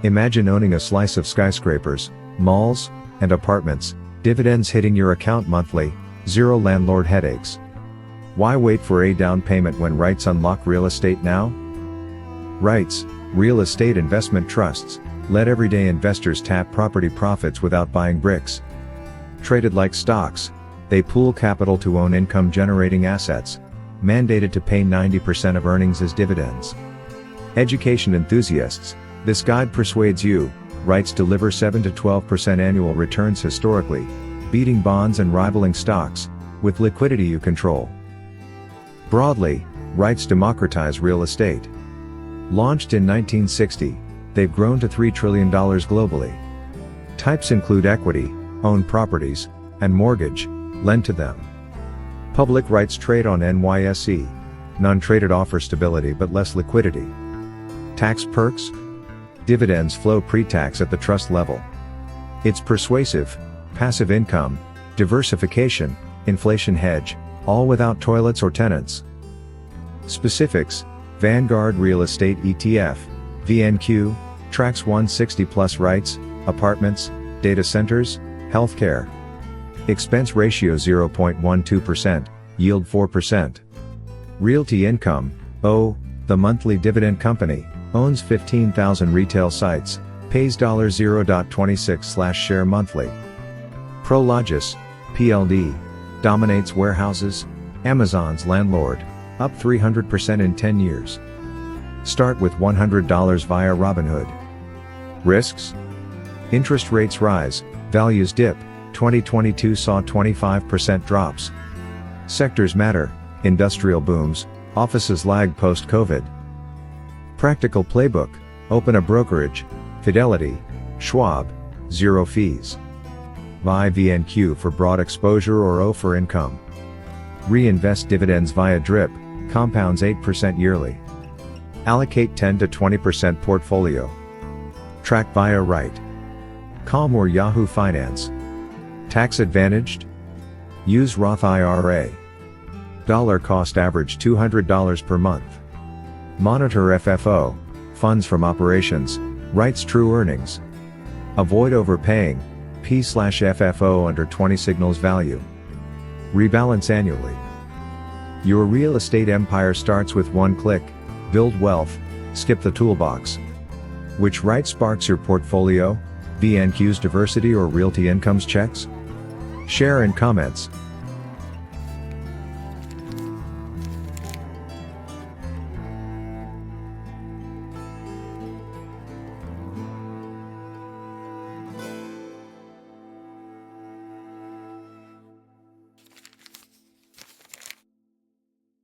Imagine owning a slice of skyscrapers, malls, and apartments, dividends hitting your account monthly, zero landlord headaches. Why wait for a down payment when REITs unlock real estate now? REITs, real estate investment trusts, let everyday investors tap property profits without buying bricks. Traded like stocks, they pool capital to own income-generating assets, mandated to pay 90% of earnings as dividends. Education enthusiasts, this guide persuades you. REITs deliver 7 to 12% annual returns historically, beating bonds and rivaling stocks, with liquidity you control. Broadly, REITs democratize real estate. Launched in 1960, they've grown to $3 trillion globally. Types include equity, owned properties, and mortgage, lent to them. Public REITs trade on NYSE. Non-traded offer stability but less liquidity. Tax perks? Dividends flow pre-tax at the trust level. It's persuasive, passive income, diversification, inflation hedge, all without toilets or tenants. Specifics: Vanguard Real Estate ETF, VNQ, tracks 160 plus REITs, apartments, data centers, healthcare. Expense ratio 0.12%, yield 4%. Realty Income, the monthly dividend company, owns 15,000 retail sites, pays $0.26/share monthly. Prologis, PLD, dominates warehouses, Amazon's landlord, up 300% in 10 years. Start with $100 via Robinhood. Risks? Interest rates rise, values dip, 2022 saw 25% drops. Sectors matter, industrial booms, offices lag post-COVID. Practical playbook: open a brokerage, Fidelity, Schwab, zero fees. Buy VNQ for broad exposure or O for income. Reinvest dividends via DRIP, compounds 8% yearly. Allocate 10 to 20% portfolio. Track via REIT. Calm or Yahoo Finance. Tax advantaged? Use Roth IRA. Dollar cost average $200 per month. Monitor FFO, funds from operations, REITs true earnings. Avoid overpaying, P/FFO under 20 signals value. Rebalance annually. Your real estate empire starts with one click. Build wealth, skip the toolbox. Which REIT sparks your portfolio? VNQ's diversity or Realty Income's checks? Share in comments.